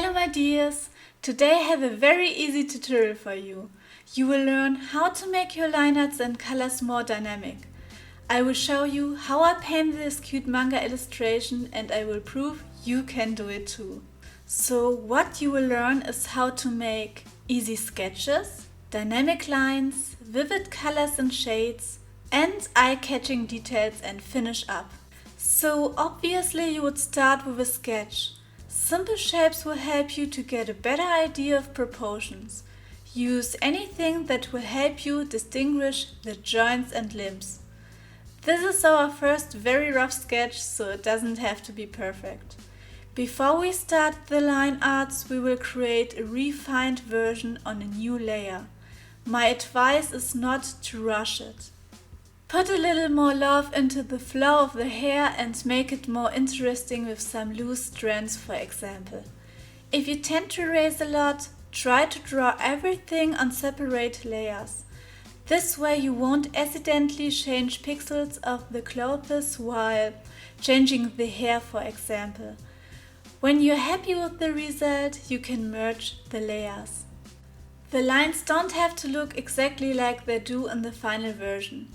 Hello my dears! Today I have a very easy tutorial for you. You will learn how to make your line arts and colors more dynamic. I will show you how I paint this cute manga illustration and I will prove you can do it too. So what you will learn is how to make easy sketches, dynamic lines, vivid colors and shades, and eye-catching details and finish up. So obviously you would start with a sketch. Simple shapes will help you to get a better idea of proportions. Use anything that will help you distinguish the joints and limbs. This is our first very rough sketch, so it doesn't have to be perfect. Before we start the line arts, we will create a refined version on a new layer. My advice is not to rush it. Put a little more love into the flow of the hair and make it more interesting with some loose strands, for example. If you tend to erase a lot, try to draw everything on separate layers. This way you won't accidentally change pixels of the clothes while changing the hair, for example. When you're happy with the result, you can merge the layers. The lines don't have to look exactly like they do in the final version.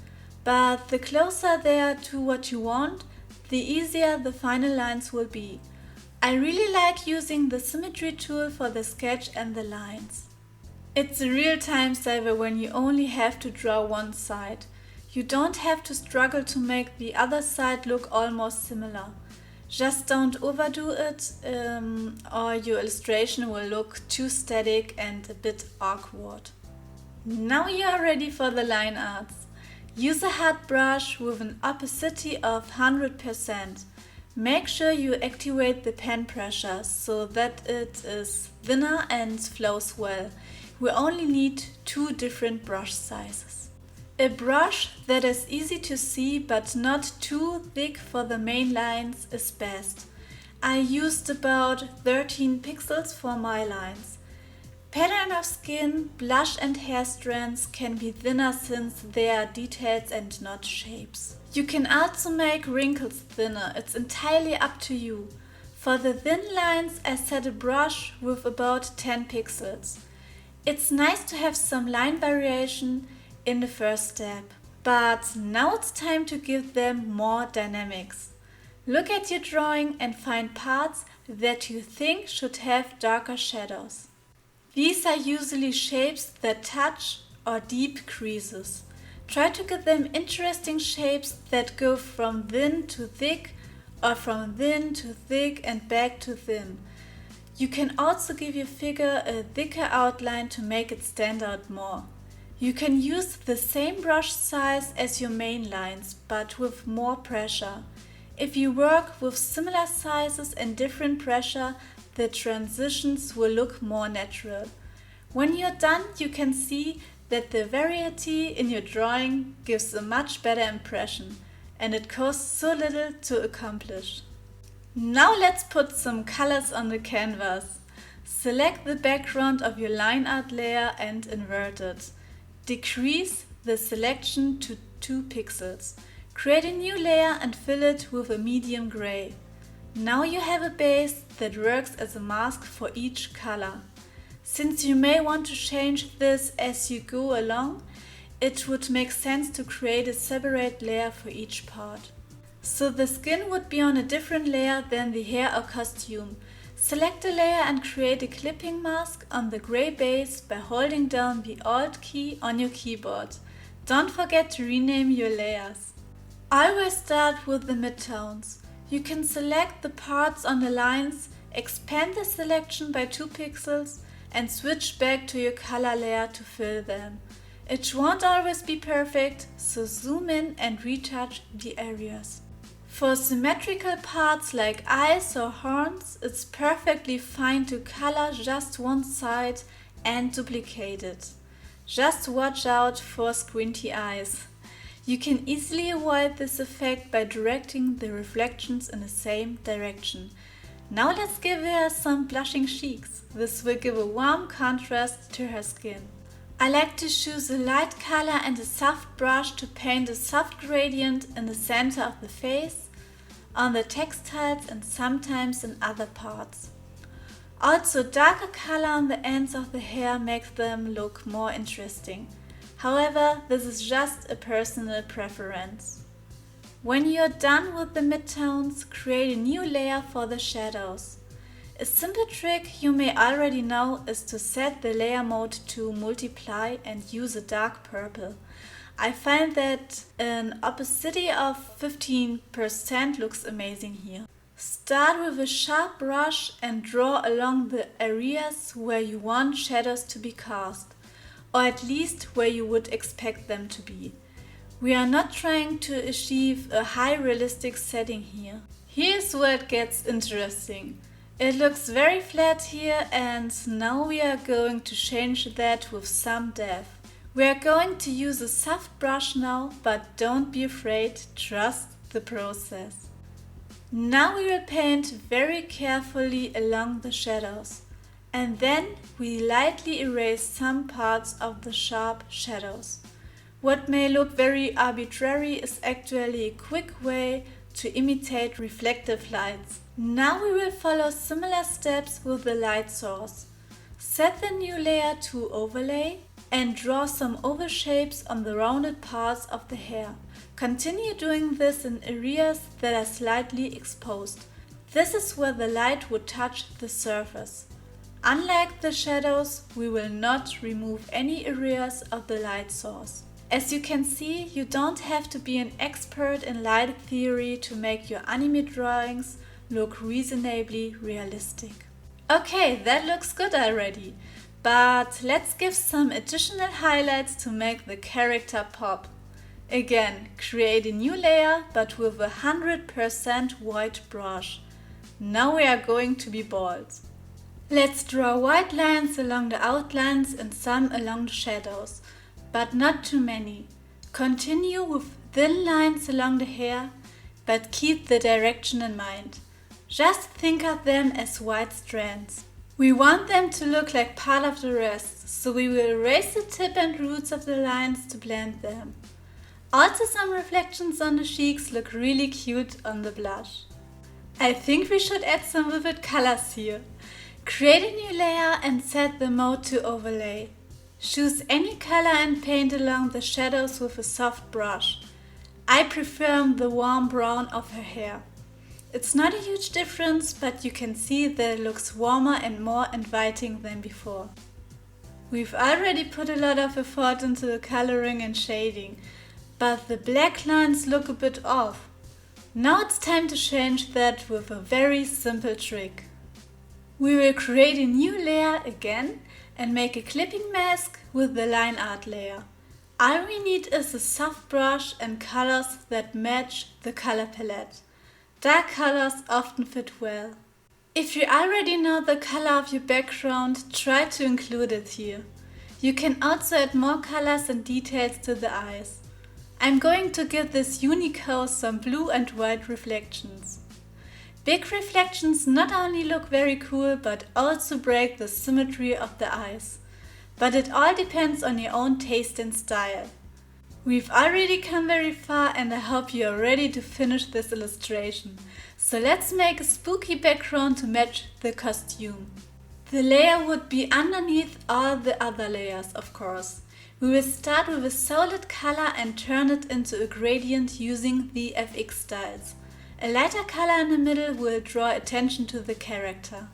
But the closer they are to what you want, the easier the final lines will be. I really like using the symmetry tool for the sketch and the lines. It's a real time saver when you only have to draw one side. You don't have to struggle to make the other side look almost similar. Just don't overdo it or your illustration will look too static and a bit awkward. Now you are ready for the line arts. Use a hard brush with an opacity of 100%. Make sure you activate the pen pressure so that it is thinner and flows well. We only need 2 different brush sizes. A brush that is easy to see but not too thick for the main lines is best. I used about 13 pixels for my lines. Pattern of skin, blush and hair strands can be thinner since they are details and not shapes. You can also make wrinkles thinner, it's entirely up to you. For the thin lines I set a brush with about 10 pixels. It's nice to have some line variation in the first step, but now it's time to give them more dynamics. Look at your drawing and find parts that you think should have darker shadows. These are usually shapes that touch or deep creases. Try to give them interesting shapes that go from thin to thick or from thin to thick and back to thin. You can also give your figure a thicker outline to make it stand out more. You can use the same brush size as your main lines, but with more pressure. If you work with similar sizes and different pressure, the transitions will look more natural. When you're done, you can see that the variety in your drawing gives a much better impression, and it costs so little to accomplish. Now let's put some colors on the canvas. Select the background of your line art layer and invert it. Decrease the selection to 2 pixels. Create a new layer and fill it with a medium gray. Now you have a base that works as a mask for each color. Since you may want to change this as you go along, it would make sense to create a separate layer for each part. So the skin would be on a different layer than the hair or costume. Select a layer and create a clipping mask on the gray base by holding down the Alt key on your keyboard. Don't forget to rename your layers. I will start with the midtones. You can select the parts on the lines, expand the selection by 2 pixels and switch back to your color layer to fill them. It won't always be perfect, so zoom in and retouch the areas. For symmetrical parts like eyes or horns, it's perfectly fine to color just one side and duplicate it. Just watch out for squinty eyes. You can easily avoid this effect by directing the reflections in the same direction. Now let's give her some blushing cheeks. This will give a warm contrast to her skin. I like to choose a light color and a soft brush to paint a soft gradient in the center of the face, on the textiles and sometimes in other parts. Also, darker color on the ends of the hair makes them look more interesting. However, this is just a personal preference. When you're done with the midtones, create a new layer for the shadows. A simple trick you may already know is to set the layer mode to multiply and use a dark purple. I find that an opacity of 15% looks amazing here. Start with a sharp brush and draw along the areas where you want shadows to be cast, or at least where you would expect them to be. We are not trying to achieve a high realistic setting here. Here's where it gets interesting. It looks very flat here, and now we are going to change that with some depth. We are going to use a soft brush now, but don't be afraid, trust the process. Now we will paint very carefully along the shadows, and then we lightly erase some parts of the sharp shadows. What may look very arbitrary is actually a quick way to imitate reflective lights. Now we will follow similar steps with the light source. Set the new layer to overlay and draw some oval shapes on the rounded parts of the hair. Continue doing this in areas that are slightly exposed. This is where the light would touch the surface. Unlike the shadows, we will not remove any areas of the light source. As you can see, you don't have to be an expert in light theory to make your anime drawings look reasonably realistic. Okay, that looks good already, but let's give some additional highlights to make the character pop. Again, create a new layer but with a 100% white brush. Now we are going to be bold. Let's draw white lines along the outlines and some along the shadows, but not too many. Continue with thin lines along the hair, but keep the direction in mind. Just think of them as white strands. We want them to look like part of the rest, so we will erase the tip and roots of the lines to blend them. Also, some reflections on the cheeks look really cute on the blush. I think we should add some vivid colors here. Create a new layer and set the mode to overlay. Choose any color and paint along the shadows with a soft brush. I prefer the warm brown of her hair. It's not a huge difference, but you can see that it looks warmer and more inviting than before. We've already put a lot of effort into the coloring and shading, but the black lines look a bit off. Now it's time to change that with a very simple trick. We will create a new layer again and make a clipping mask with the line art layer. All we need is a soft brush and colors that match the color palette. Dark colors often fit well. If you already know the color of your background, try to include it here. You can also add more colors and details to the eyes. I'm going to give this Unico some blue and white reflections. Big reflections not only look very cool, but also break the symmetry of the eyes. But it all depends on your own taste and style. We've already come very far, and I hope you are ready to finish this illustration. So let's make a spooky background to match the costume. The layer would be underneath all the other layers, of course. We will start with a solid color and turn it into a gradient using the FX styles. A lighter color in the middle will draw attention to the character.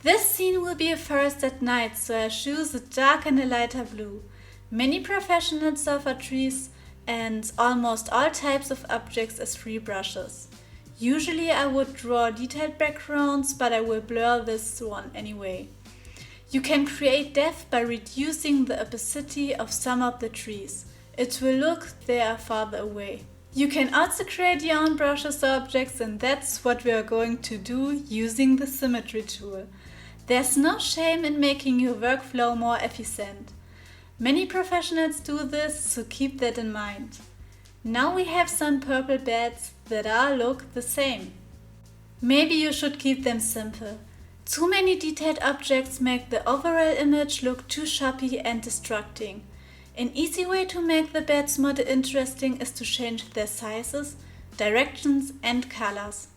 This scene will be a forest at night, so I choose a dark and a lighter blue. Many professionals offer trees and almost all types of objects as free brushes. Usually I would draw detailed backgrounds, but I will blur this one anyway. You can create depth by reducing the opacity of some of the trees. It will look they are farther away. You can also create your own brushes or objects, and that's what we are going to do using the symmetry tool. There's no shame in making your workflow more efficient. Many professionals do this, so keep that in mind. Now we have some purple beds that all look the same. Maybe you should keep them simple. Too many detailed objects make the overall image look too choppy and distracting. An easy way to make the beds more interesting is to change their sizes, directions and colors.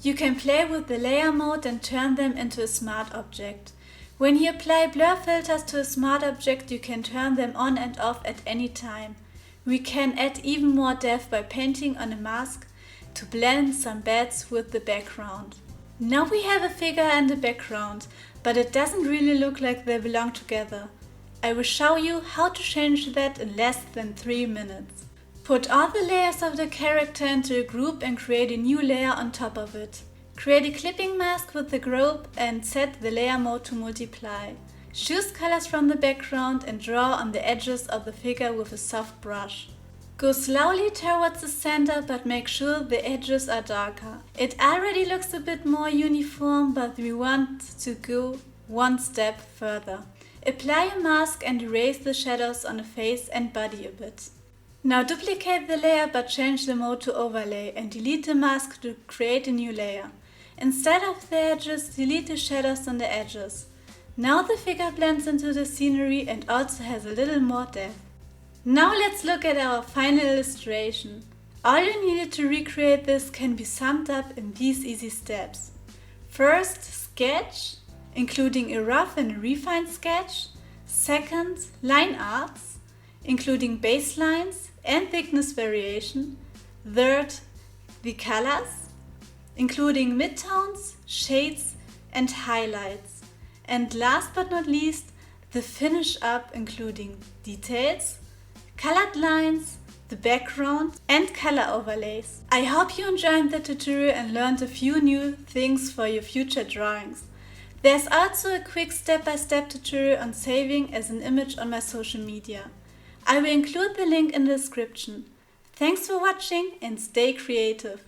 You can play with the layer mode and turn them into a smart object. When you apply blur filters to a smart object, you can turn them on and off at any time. We can add even more depth by painting on a mask to blend some bats with the background. Now we have a figure and a background, but it doesn't really look like they belong together. I will show you how to change that in less than 3 minutes. Put all the layers of the character into a group and create a new layer on top of it. Create a clipping mask with the group and set the layer mode to multiply. Choose colors from the background and draw on the edges of the figure with a soft brush. Go slowly towards the center, but make sure the edges are darker. It already looks a bit more uniform, but we want to go one step further. Apply a mask and erase the shadows on the face and body a bit. Now duplicate the layer but change the mode to overlay and delete the mask to create a new layer. Instead of the edges, delete the shadows on the edges. Now the figure blends into the scenery and also has a little more depth. Now let's look at our final illustration. All you needed to recreate this can be summed up in these easy steps. First, sketch, including a rough and a refined sketch. Second, line arts, including baselines and thickness variation. Third, the colors, including midtones, shades and highlights. And last but not least, the finish up, including details, colored lines, the background and color overlays. I hope you enjoyed the tutorial and learned a few new things for your future drawings. There's also a quick step-by-step tutorial on saving as an image on my social media. I will include the link in the description. Thanks for watching and stay creative!